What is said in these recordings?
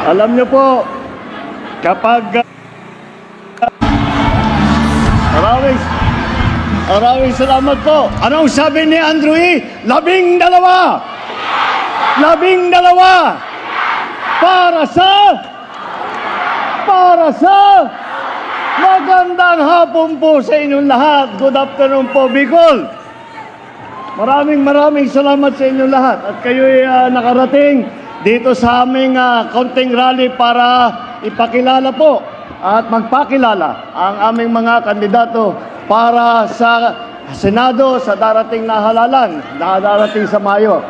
Alam niyo po, kapag maraming salamat po. Anong sabi ni Andrew E? 12! 12! Para sa magandang hapon po sa inyong lahat. Good afternoon po, Bicol. Maraming salamat sa inyong lahat. At kayo'y nakarating dito sa aming kaunting rally para ipakilala po at magpakilala ang aming mga kandidato para sa Senado sa darating na halalan, na darating sa Mayo.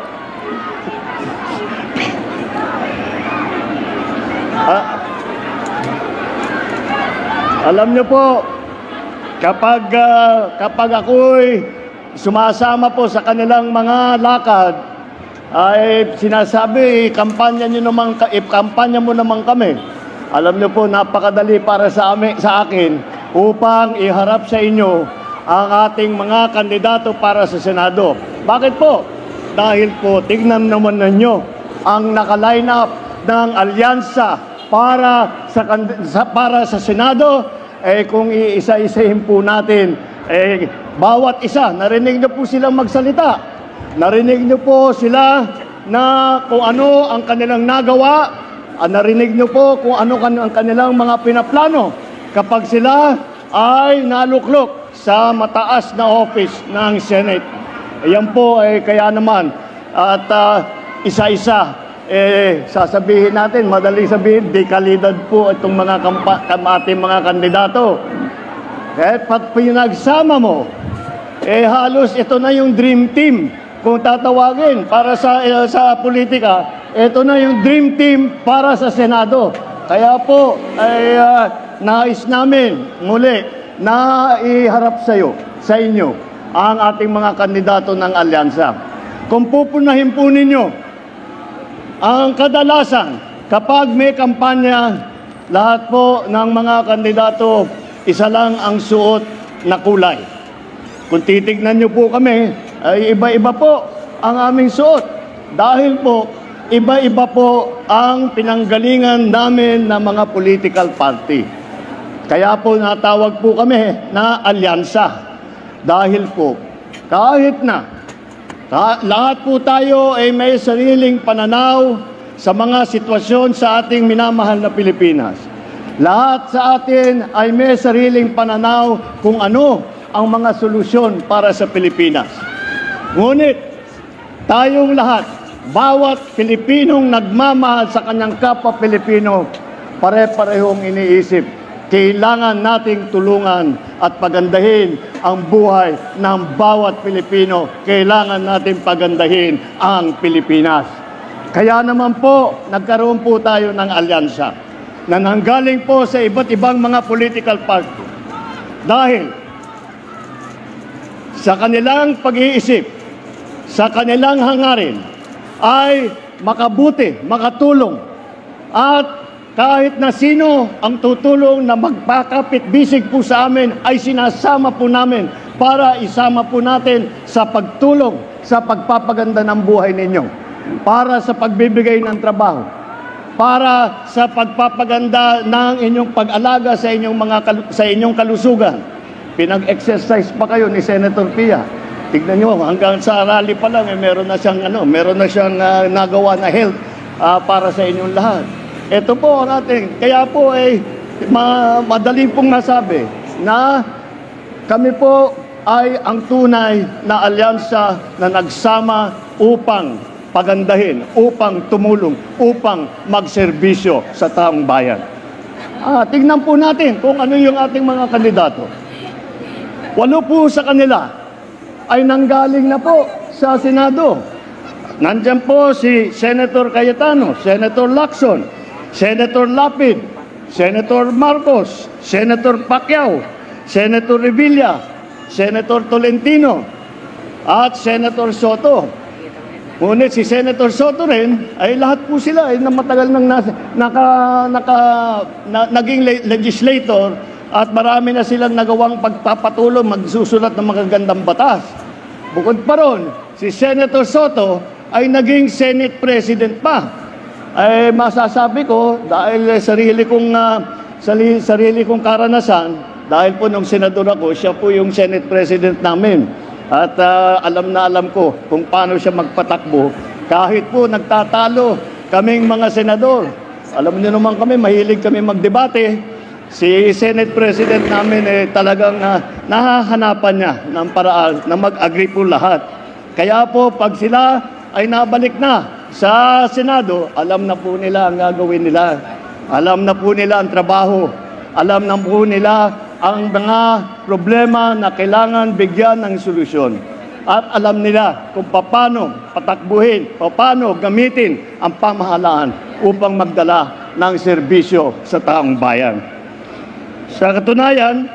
Alam niyo po, kapag ako'y sumasama po sa kanilang mga lakad, ay sinasabi, kampanya mo naman kami. Alam niyo po, napakadali para sa akin upang iharap sa inyo ang ating mga kandidato para sa Senado. Bakit po? Dahil po, tignan naman ninyo ang naka-line up ng alyansa para sa Senado. Kung iisa-isahin po natin, bawat isa, narinig niyo po silang magsalita. Narinig niyo po sila na kung ano ang kanilang nagawa. Narinig niyo po kung ano ang kanilang mga pinaplano kapag sila ay naluklok sa mataas na office ng Senate. Yan po kaya naman. At isa-isa, sasabihin natin, madaling sabihin, dekalidad po itong mga ating mga kandidato. Pag pinagsama mo, halos ito na yung dream team. Kung tatawagin para sa politika, ito na yung dream team para sa Senado. Kaya po, nais namin muli na iharap sa inyo ang ating mga kandidato ng alyansa. Kung pupunahin po ninyo, ang kadalasan, kapag may kampanya, lahat po ng mga kandidato, isa lang ang suot na kulay. Kung titignan nyo po kami, ay iba-iba po ang aming suot. Dahil po, iba-iba po ang pinanggalingan namin ng mga political party. Kaya po natawag po kami na alyansa. Dahil po, kahit na lahat po tayo ay may sariling pananaw sa mga sitwasyon sa ating minamahal na Pilipinas. Lahat sa atin ay may sariling pananaw kung ano ang mga solusyon para sa Pilipinas. Ngunit tayong lahat, bawat Pilipinong nagmamahal sa kanyang kapwa Pilipino, pare-parehong iniisip, kailangan nating tulungan at pagandahin ang buhay ng bawat Pilipino. Kailangan nating pagandahin ang Pilipinas. Kaya naman po, nagkaroon po tayo ng alyansa na nanggaling po sa iba't ibang mga political party. Dahil sa kanilang pag-iisip, sa kanilang hangarin, ay makabuti, makatulong, at kahit na sino ang tutulong na magpakapit-bisig po sa amin, ay sinasama po namin para isama po natin sa pagtulong sa pagpapaganda ng buhay ninyo, para sa pagbibigay ng trabaho, para sa pagpapaganda ng inyong pag-alaga sa inyong kalusugan. Pinag-exercise pa kayo ni Senator Pia. Tignan nyo, hanggang sa rally pa lang, meron na siyang nagawa na health para sa inyong lahat. Ito po ang ating, kaya po madali pong masabi na kami po ay ang tunay na alyansa na nagsama upang pagandahin, upang tumulong, upang magserbisyo sa taong bayan. Tignan po natin kung ano yung ating mga kandidato. 8 po sa kanila ay nanggaling na po sa Senado. Nandyan po si Senator Cayetano, Senator Lacson, Senator Lapid, Senator Marcos, Senator Pacquiao, Senator Revilla, Senator Tolentino, at Senator Soto. Ngunit si Senator Soto rin, ay lahat po sila ay matagal nang naging legislator at marami na silang nagawang pagpapatuloy, magsusulat ng magagandang batas. Bukod pa ron, si Senator Soto ay naging Senate President pa. ay masasabi ko dahil sarili kong karanasan, dahil po nung senador ako, siya po yung Senate President namin. At alam na alam ko kung paano siya magpatakbo. Kahit po nagtatalo kaming mga senador. Alam niyo naman kami, mahilig kami magdebate. Si Senate President namin talagang nahahanapan niya ng paraan na mag-agree po lahat. Kaya po pag sila ay nabalik na sa Senado, alam na po nila ang gagawin nila. Alam na po nila ang trabaho. Alam na po nila ang mga problema na kailangan bigyan ng solusyon. At alam nila kung paano patakbuhin, paano gamitin ang pamahalaan upang magdala ng serbisyo sa taong bayan. Sa katunayan,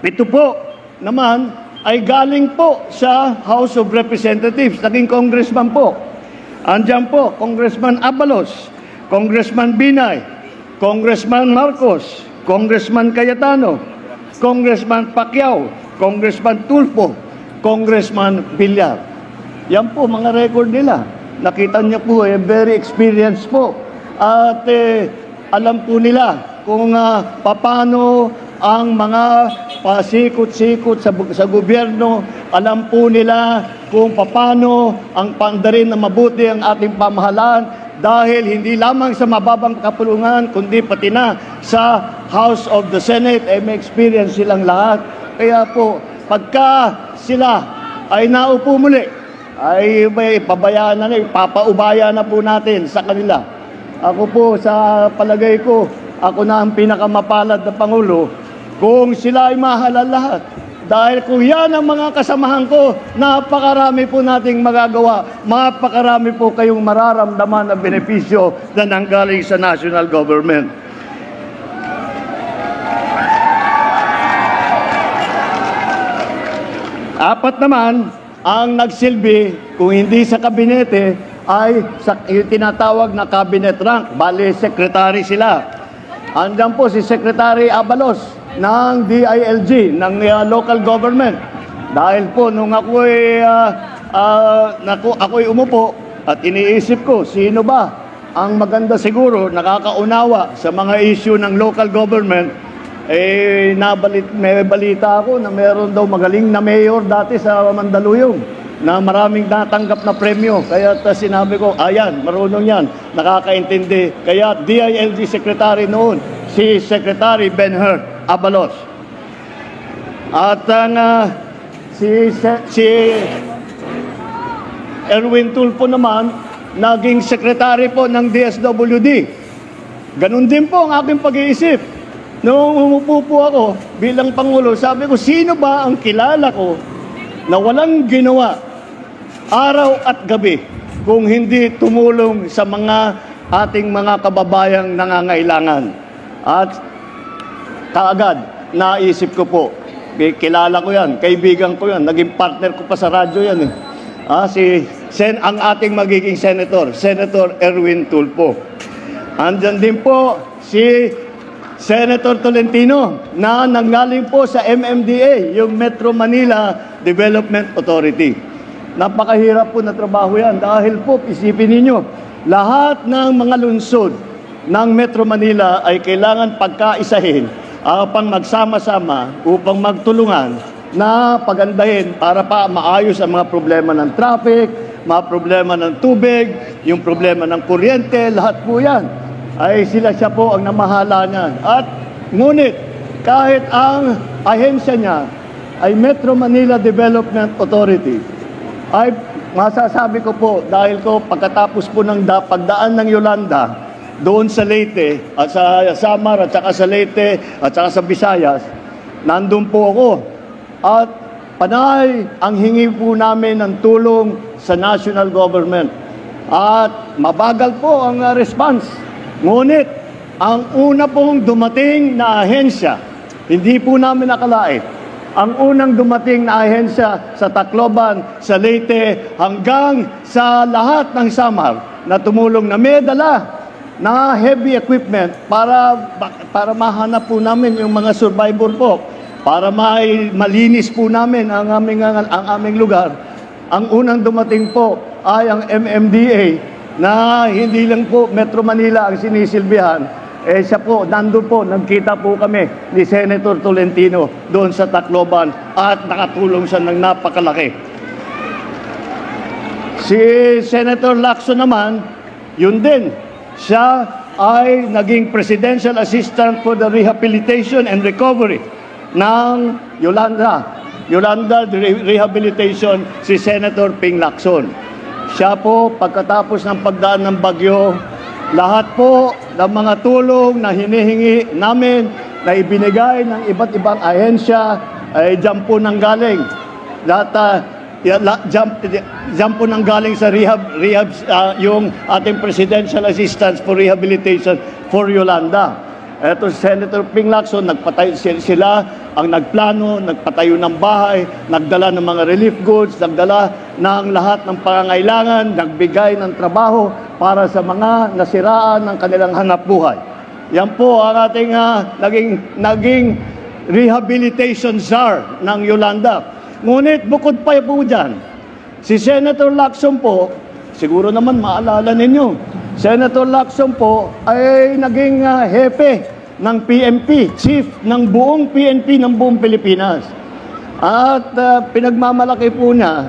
ito po naman ay galing po sa House of Representatives, naging congressman po. Andiyan po, Congressman Abalos, Congressman Binay, Congressman Marcos, Congressman Cayetano, Congressman Pacquiao, Congressman Tulfo, Congressman Villar. Yan po mga record nila. Nakita niyo po, very experienced po. At alam po nila kung paano ang mga pasikot-sikot sa gobyerno. Alam po nila kung paano ang pandarin na mabuti ang ating pamahalaan dahil hindi lamang sa mababang kapulungan kundi pati na sa House of the Senate may experience silang lahat. Kaya po pagka sila ay naupo muli ay may pabayaan na, ipapaubaya na po natin sa kanila. Ako po sa palagay ko, ako na ang pinakamapalad na Pangulo kung sila ay mahalal lahat. Dahil kung yan ang mga kasamahan ko, napakarami po nating magagawa. Napakarami po kayong mararamdaman na benepisyo na nanggaling sa national government. Apat naman ang nagsilbi, kung hindi sa kabinete, ay yung tinatawag na cabinet rank. Bale, secretary sila. Andiyan po si Secretary Abalos ng DILG, ng local government. Dahil po nung ako'y umupo at iniisip ko, sino ba ang maganda siguro nakakaunawa sa mga issue ng local government, may balita ako na meron daw magaling na mayor dati sa Mandaluyong na maraming natanggap na premyo. Kaya sinabi ko, ayan, marunong yan, nakakaintindi. Kaya DILG Secretary noon, si Secretary Ben-Hur Abalos. At si Erwin Tulfo naman, naging Secretary po ng DSWD. Ganun din po ang aking pag-iisip. Noong umupo po ako bilang Pangulo, sabi ko, sino ba ang kilala ko na walang ginawa araw at gabi kung hindi tumulong sa mga ating mga kababayang nangangailangan. At kaagad naisip ko po, kilala ko yan, kaibigan ko yan, naging partner ko pa sa radyo yan ang ating magiging senator, Senator Erwin Tulfo. Andyan din po si Senator Tolentino na nanggaling po sa MMDA, yung Metro Manila Development Authority. Napakahirap po na trabaho yan dahil po, isipin ninyo, lahat ng mga lungsod ng Metro Manila ay kailangan pagkaisahin upang magsama-sama, upang magtulungan na pagandahin para pa maayos ang mga problema ng traffic, mga problema ng tubig, yung problema ng kuryente, lahat po yan. Ay siya po ang namahala niyan. At ngunit kahit ang ahensya niya ay Metro Manila Development Authority, ay masasabi ko po dahil ko pagkatapos po ng pagdaan ng Yolanda doon sa Leyte at sa Samar at saka sa Leyte at saka sa Visayas, nandun po ako. At panay ang hingi po namin ng tulong sa national government. At mabagal po ang response. Ngunit, ang una pong dumating na ahensya, hindi po namin nakalain. Ang unang dumating na ahensya sa Tacloban, sa Leyte, hanggang sa lahat ng Samar na tumulong na may dala na heavy equipment para mahanap po namin yung mga survivor po, para malinis po namin ang aming lugar. Ang unang dumating po ay ang MMDA na hindi lang po Metro Manila ang sinisilbihan, siya po, nandun po, nagkita po kami ni Senator Tolentino doon sa Tacloban at nakatulong siya ng napakalaki. Si Senator Lacson naman, yun din, siya ay naging Presidential Assistant for the Rehabilitation and Recovery ng Yolanda Rehabilitation, si Senator Ping Lacson. Siya po, pagkatapos ng pagdaan ng bagyo, lahat po ng mga tulong na hinihingi namin na ibinigay ng iba't ibang ahensya ay dyan po nang galing. Dyan po nang galing sa yung ating Presidential Assistance for Rehabilitation for Yolanda. Ito si Senator Ping Lacson, sila ang nagplano, nagpatayo ng bahay, nagdala ng mga relief goods, nagdala ng lahat ng pangangailangan, nagbigay ng trabaho para sa mga nasiraan ng kanilang hanapbuhay. Yan po ang ating naging rehabilitation czar ng Yolanda. Ngunit bukod pa po dyan, si Senator Lacson po, siguro naman maalala ninyo, Senator Lacson po ay naging hepe ng PNP, chief ng buong PNP ng buong Pilipinas. At pinagmamalaki po niya,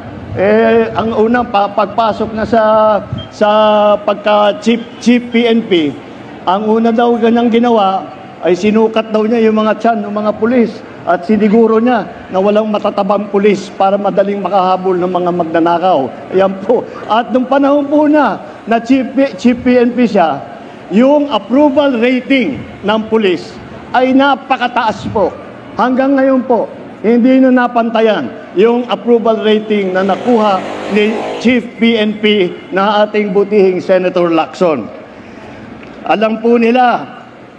ang unang pagpasok na sa pagka-chief PNP, ang una daw ganyang ginawa ay sinukat daw niya yung mga tiyan ng mga pulis at siniguro niya na walang matatabang pulis para madaling makahabol ng mga magnanakaw. Ayan po. At nung panahon po na Chief PNP siya, yung approval rating ng pulis ay napakataas po. Hanggang ngayon po, hindi na napantayan yung approval rating na nakuha ni Chief PNP na ating butihing Senator Lacson. Alam po nila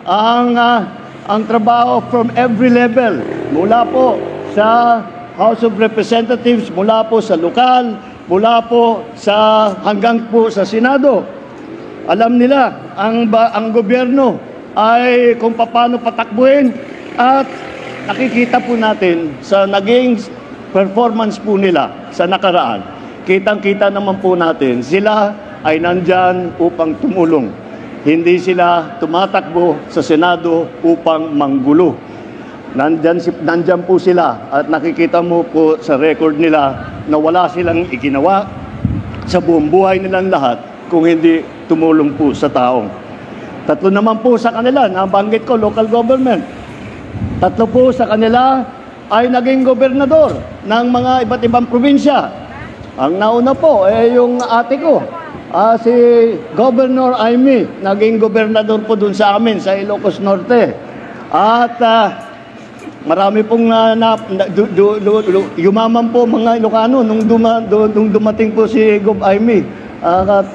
ang trabaho from every level, mula po sa House of Representatives, mula po sa lokal, mula po hanggang po sa Senado. Alam nila ang gobyerno ay kung paano patakbuhin at nakikita po natin sa naging performance po nila sa nakaraan. Kitang-kita naman po natin, sila ay nandyan upang tumulong. Hindi sila tumatakbo sa Senado upang manggulo. Nandyan po sila at nakikita mo po sa record nila na wala silang iginawa sa buong buhay nilang lahat kung hindi tumulong po sa taong. Tatlo naman po sa kanila, nabanggit ko, local government. Tatlo po sa kanila ay naging gobernador ng mga iba't ibang probinsya. Ang nauna po yung ate ko, si Governor Aimee, naging gobernador po dun sa amin, sa Ilocos Norte. At marami pong yumaman po mga Ilocano nung dumating po si Gov. Aimee. At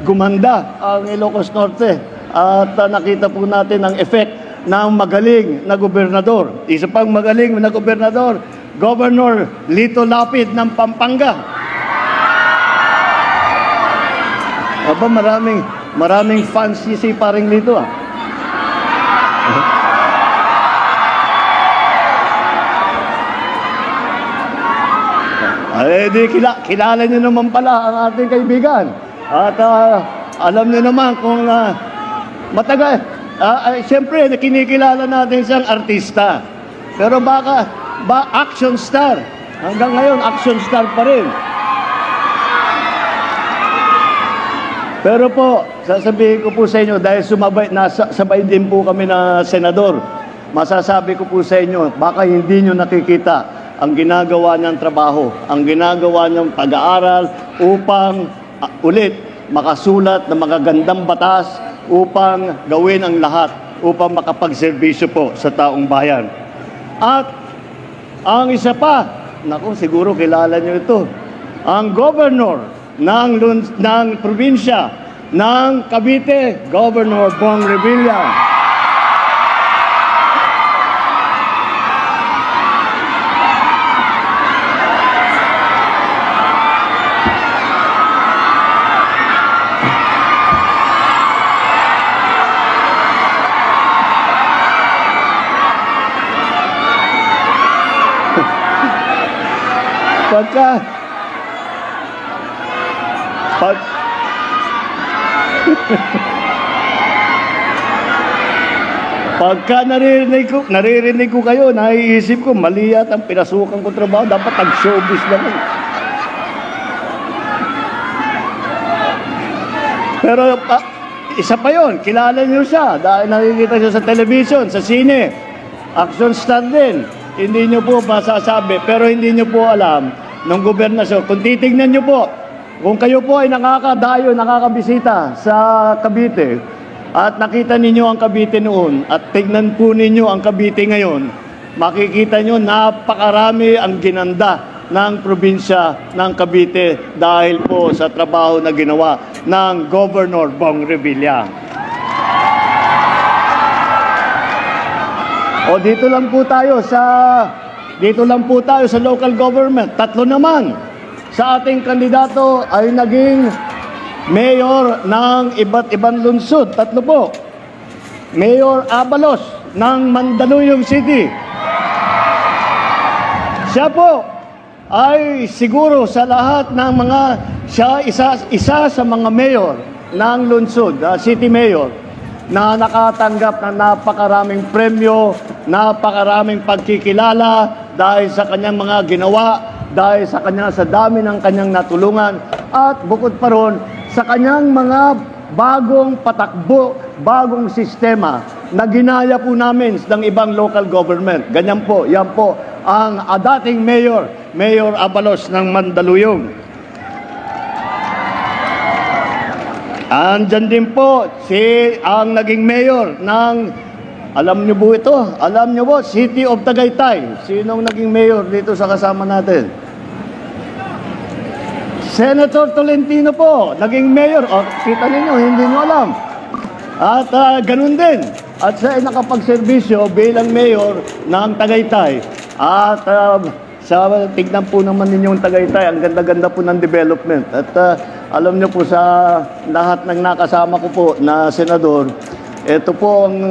gumanda ang Ilocos Norte. At nakita po natin ang effect ng magaling na gobernador. Isa pang magaling na gobernador, Governor Lito Lapid ng Pampanga. Aba, maraming fans si paring Lito kilala niyo naman pala ang ating kaibigan. At alam niyo naman kung matagal, siyempre kinikilala natin siyang artista. Pero action star. Hanggang ngayon, action star pa rin. Pero po, sasabihin ko po sa inyo, dahil sabay din po kami na senador, masasabi ko po sa inyo, baka hindi nyo nakikita ang ginagawa niyang trabaho, ang ginagawa niyang pag-aaral upang ulit makasulat ng mga gandang batas upang gawin ang lahat, upang makapagserbisyo po sa taong bayan. At ang isa pa, naku, siguro kilala niyo ito, ang governor ng probinsya ng Cavite, Governor Bong Revilla. Pagka naririnig ko kayo, naiisip ko, mali yata ang pinasukan ko trabaho, dapat nag-showbiz naman. Pero isa pa yon, kilala niyo siya dahil nakikita siya sa television, sa sine, action star din. Hindi niyo po masasabi, pero hindi niyo po alam ng gobernasyon. Kung titignan niyo po, kung kayo po ay nakakadayo, nakakabisita sa Cavite, at nakita ninyo ang Cavite noon, at tignan po ninyo ang Cavite ngayon, makikita nyo napakarami ang ginanda ng probinsya ng Cavite dahil po sa trabaho na ginawa ng Governor Bong Revilla. O dito lang po tayo sa local government. Tatlo naman sa ating kandidato ay naging mayor ng iba't ibang lungsod. Tatlo po. Mayor Abalos ng Mandaluyong City. Siya po ay siguro sa lahat ng mga, siya isa sa mga mayor ng lungsod, city mayor, na nakatanggap ng napakaraming premyo, napakaraming pagkikilala dahil sa kanyang mga ginawa, dahil sa dami ng kanyang natulungan, at bukod pa ron, sa kanyang mga bagong patakbo, bagong sistema na ginaya po namin ng ibang local government. Ganyan po, yan po ang dating mayor, Mayor Abalos ng Mandaluyong. Andyan din po ang naging mayor ng, alam niyo po ito, alam niyo po, City of Tagaytay. Sinong naging mayor dito sa kasama natin? Senator Tolentino po, naging mayor. O, kita ninyo, hindi nyo alam. At ganun din. At siya ay nakapagserbisyo bilang mayor ng Tagaytay. At tignan po naman ninyo yung Tagaytay, ang ganda-ganda po ng development. At alam nyo po sa lahat ng nakasama ko po na senador, ito po ang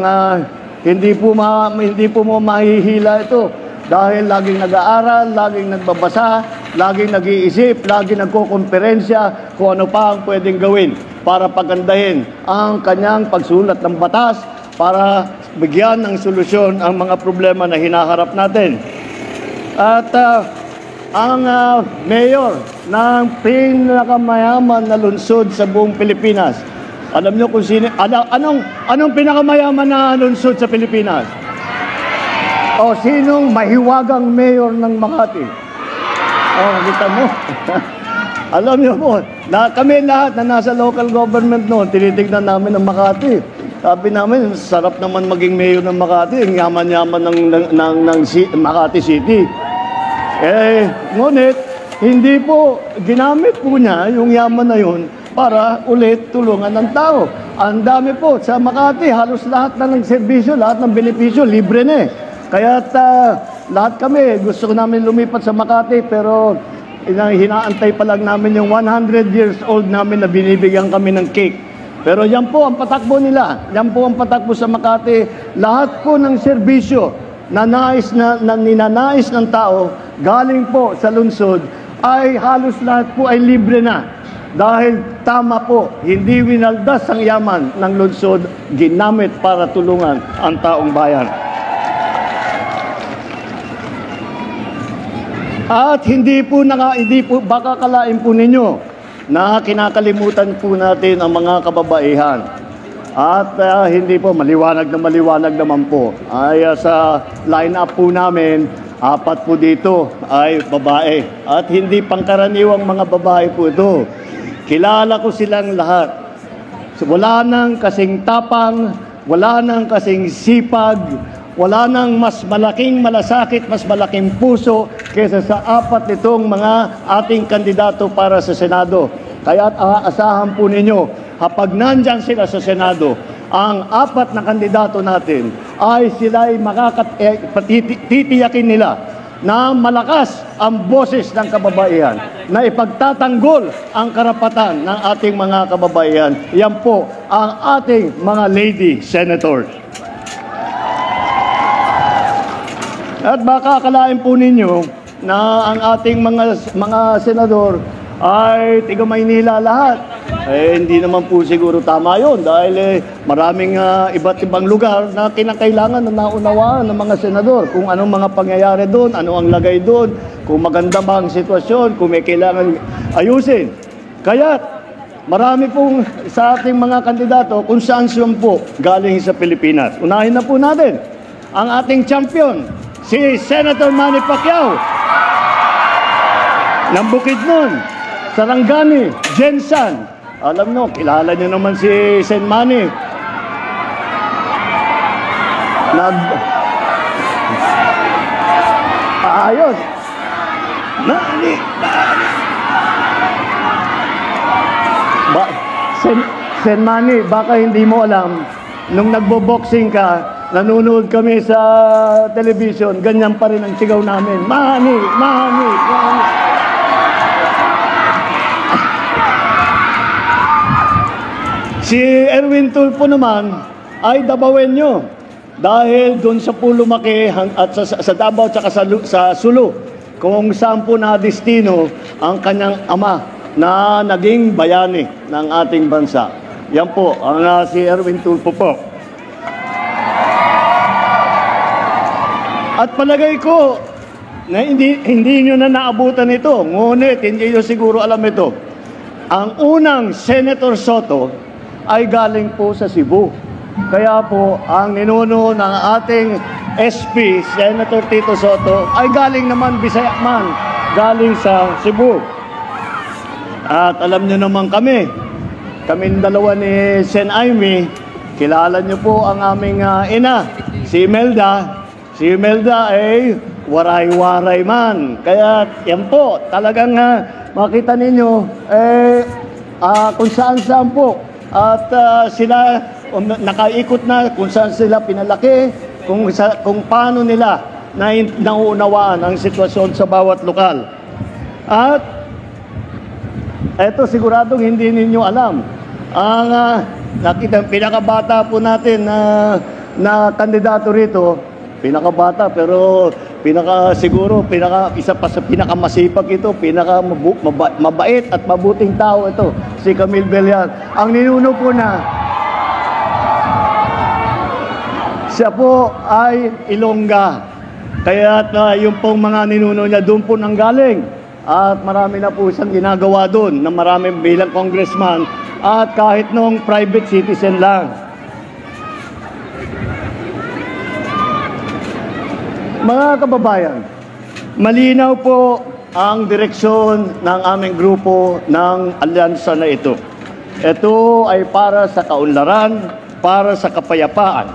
hindi po mo mahihila ito. Dahil laging nag-aaral, laging nagbabasa, laging nag-iisip, laging nagkokonferensya kung ano pa ang pwedeng gawin para pagandahin ang kanyang pagsulat ng batas para bigyan ng solusyon ang mga problema na hinaharap natin. At ang mayor ng pinakamayaman na lungsod sa buong Pilipinas, alam nyo kung sino, anong pinakamayaman na lungsod sa Pilipinas? O sinong mahiwagang mayor ng Makati? O, kita mo. Alam niyo po, kami lahat na nasa local government noon, tinitignan namin ang Makati. Sabi namin, sarap naman maging mayor ng Makati, ang yaman-yaman ng Makati City. Ngunit, hindi po, ginamit po niya yung yaman na yun para ulit tulungan ng tao. Ang dami po, sa Makati, halos lahat na ng serbisyo, lahat ng benepisyo, libre na eh. Kaya lahat kami, gusto namin lumipat sa Makati, pero hinaantay pa lang namin yung 100 years old namin na binibigyan kami ng cake. Pero yan po ang patakbo nila. Yan po ang patakbo sa Makati. Lahat po ng serbisyo na ninanais ng tao, galing po sa lungsod, ay halos lahat po ay libre na. Dahil tama po, hindi winaldas ang yaman ng lungsod, ginamit para tulungan ang taong bayan. At hindi po baka kalain po ninyo na kinakalimutan po natin ang mga kababaihan. At hindi po, maliwanag naman po. Ay sa line-up po namin, 4 po dito ay babae. At hindi pangkaraniwang mga babae po ito. Kilala ko silang lahat. Wala nang kasing tapang, wala nang kasing sipag, wala nang mas malaking malasakit, mas malaking puso kaysa sa 4 nitong mga ating kandidato para sa Senado. Kaya aasahan po ninyo, kapag nandyan sila sa Senado, ang 4 na kandidato natin ay sila'y titiyakin nila na malakas ang boses ng kababaihan, na ipagtatanggol ang karapatan ng ating mga kababaihan. Yan po ang ating mga lady senators. At baka akalain po ninyo na ang ating mga senador ay tiga Maynila lahat. hindi naman po siguro tama yun dahil maraming iba't ibang lugar na kinakailangan na naunawaan ng mga senador kung anong mga pangyayari doon, ano ang lagay doon, kung maganda ba ang sitwasyon, kung may kailangan ayusin. Kaya marami pong sa ating mga kandidato kung saan po galing sa Pilipinas. Unahin na po natin ang ating champion, si Senator Manny Pacquiao ng Bukidnon, Sarangani, Jensan. Alam nyo, kilala nyo naman si Sen Manny. Ayos. Manny. Sen Manny, baka hindi mo alam, nung nagbo-boxing ka, nanonood kami sa television, ganyan pa rin ang sigaw namin. Manny, Manny, Manny. Si Erwin Tulfo naman ay Dabawenyo dahil doon sa po lumaki at sa Davao at sa Sulu kung saan po na destino ang kanyang ama na naging bayani ng ating bansa. Yan po, ang si Erwin Tulfo po. At palagay ko na hindi nyo na naabutan ito, ngunit hindi nyo siguro alam ito. Ang unang Senator Soto ay galing po sa Cebu. Kaya po, ang ninuno ng ating SP, Senator Tito Soto, ay galing naman Bisaya man, galing sa Cebu. At alam nyo naman kaming dalawa ni Sen Aimee, kilala nyo po ang aming ina, si Imelda. Si Imelda ay waray-waray man. Kaya yan po, talagang makita ninyo, kung saan-saan po. At sila nakaikot na kung saan sila pinalaki, kung paano nila nauunawaan ang sitwasyon sa bawat lokal. At eto siguradong hindi ninyo alam. Ang nakita pinakabata po natin na kandidato rito, pinakabata pero isa pa sa pinakamasipag ito, mabait at mabuting tao ito, si Camille Villar. Ang ninuno po siya po ay Ilongga. Kaya yung pong mga ninuno niya doon po nanggaling. At marami na po siyang ginagawa doon na marami bilang congressman at kahit nung private citizen lang. Mga kababayan, malinaw po ang direksyon ng aming grupo ng alyansa na ito. Ito ay para sa kaunlaran, para sa kapayapaan.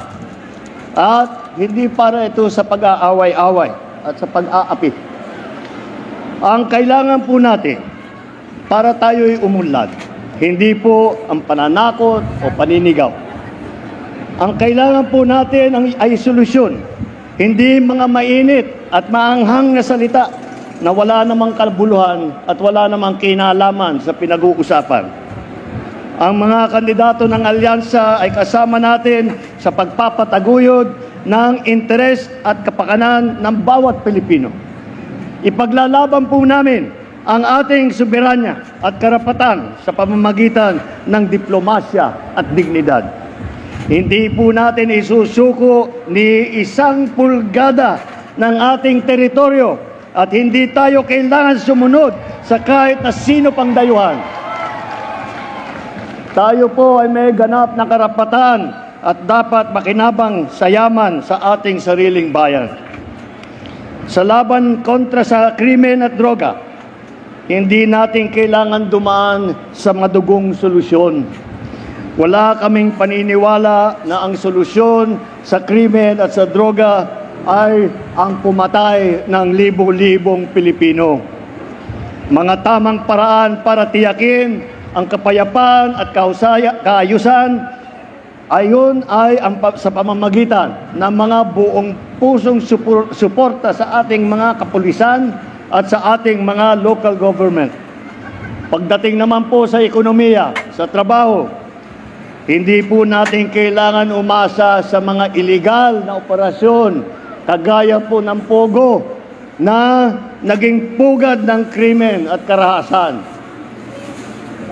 At hindi para ito sa pag-aaway-away at sa pag-aapi. Ang kailangan po natin para tayo'y umunlad, hindi po ang pananakot o paninigaw. Ang kailangan po natin ay solusyon. Hindi mga mainit at maanghang na salita na wala namang kabuluhan at wala namang kinalaman sa pinag-uusapan. Ang mga kandidato ng alyansa ay kasama natin sa pagpapataguyod ng interes at kapakanan ng bawat Pilipino. Ipaglalaban po namin ang ating soberanya at karapatan sa pamamagitan ng diplomasya at dignidad. Hindi po natin isusuko ni isang pulgada ng ating teritoryo at hindi tayo kailangan sumunod sa kahit na sino pang dayuhan. Tayo po ay may ganap na karapatan at dapat makinabang sa yaman sa ating sariling bayan. Sa laban kontra sa krimen at droga, hindi natin kailangan dumaan sa madugong solusyon. Wala kaming paniniwala na ang solusyon sa krimen at sa droga ay ang pumatay ng libo-libong Pilipino. Mga tamang paraan para tiyakin ang kapayapaan at kaayusan ayon ay sa pamamagitan ng mga buong pusong suporta sa ating mga kapulisan at sa ating mga local government. Pagdating naman po sa ekonomiya, sa trabaho, hindi po natin kailangan umasa sa mga iligal na operasyon, kagaya po ng Pogo na naging pugad ng krimen at karahasan.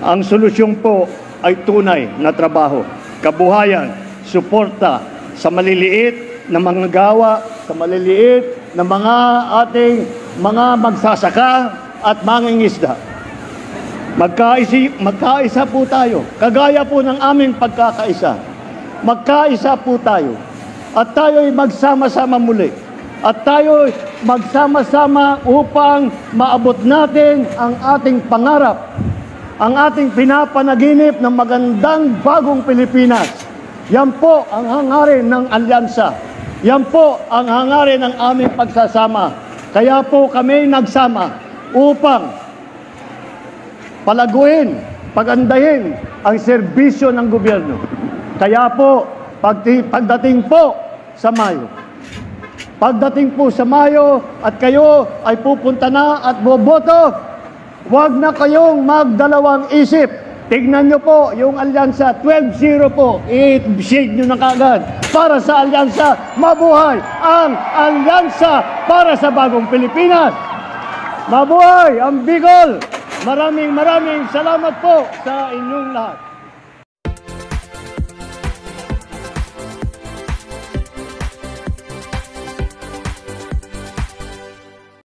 Ang solusyon po ay tunay na trabaho, kabuhayan, suporta sa maliliit na mga gawa, sa maliliit na mga ating mga magsasaka at mangingisda. Magkaisa po tayo, kagaya po ng aming pagkakaisa. Magkaisa po tayo at tayo'y magsama-sama muli. At tayo'y magsama-sama upang maabot natin ang ating pangarap, ang ating pinapanaginip ng magandang bagong Pilipinas. Yan po ang hangarin ng alyansa. Yan po ang hangarin ng aming pagsasama. Kaya po kami nagsama upang palaguin, pagandahin ang serbisyo ng gobyerno. Kaya po, pagdating po sa Mayo at kayo ay pupunta na at boboto, huwag na kayong magdalawang isip. Tignan nyo po yung alyansa, 12-0 po, i-shade nyo na kagad. Para sa alyansa, mabuhay ang alyansa para sa bagong Pilipinas. Mabuhay ang Bicol! Maraming salamat po sa inyong lahat.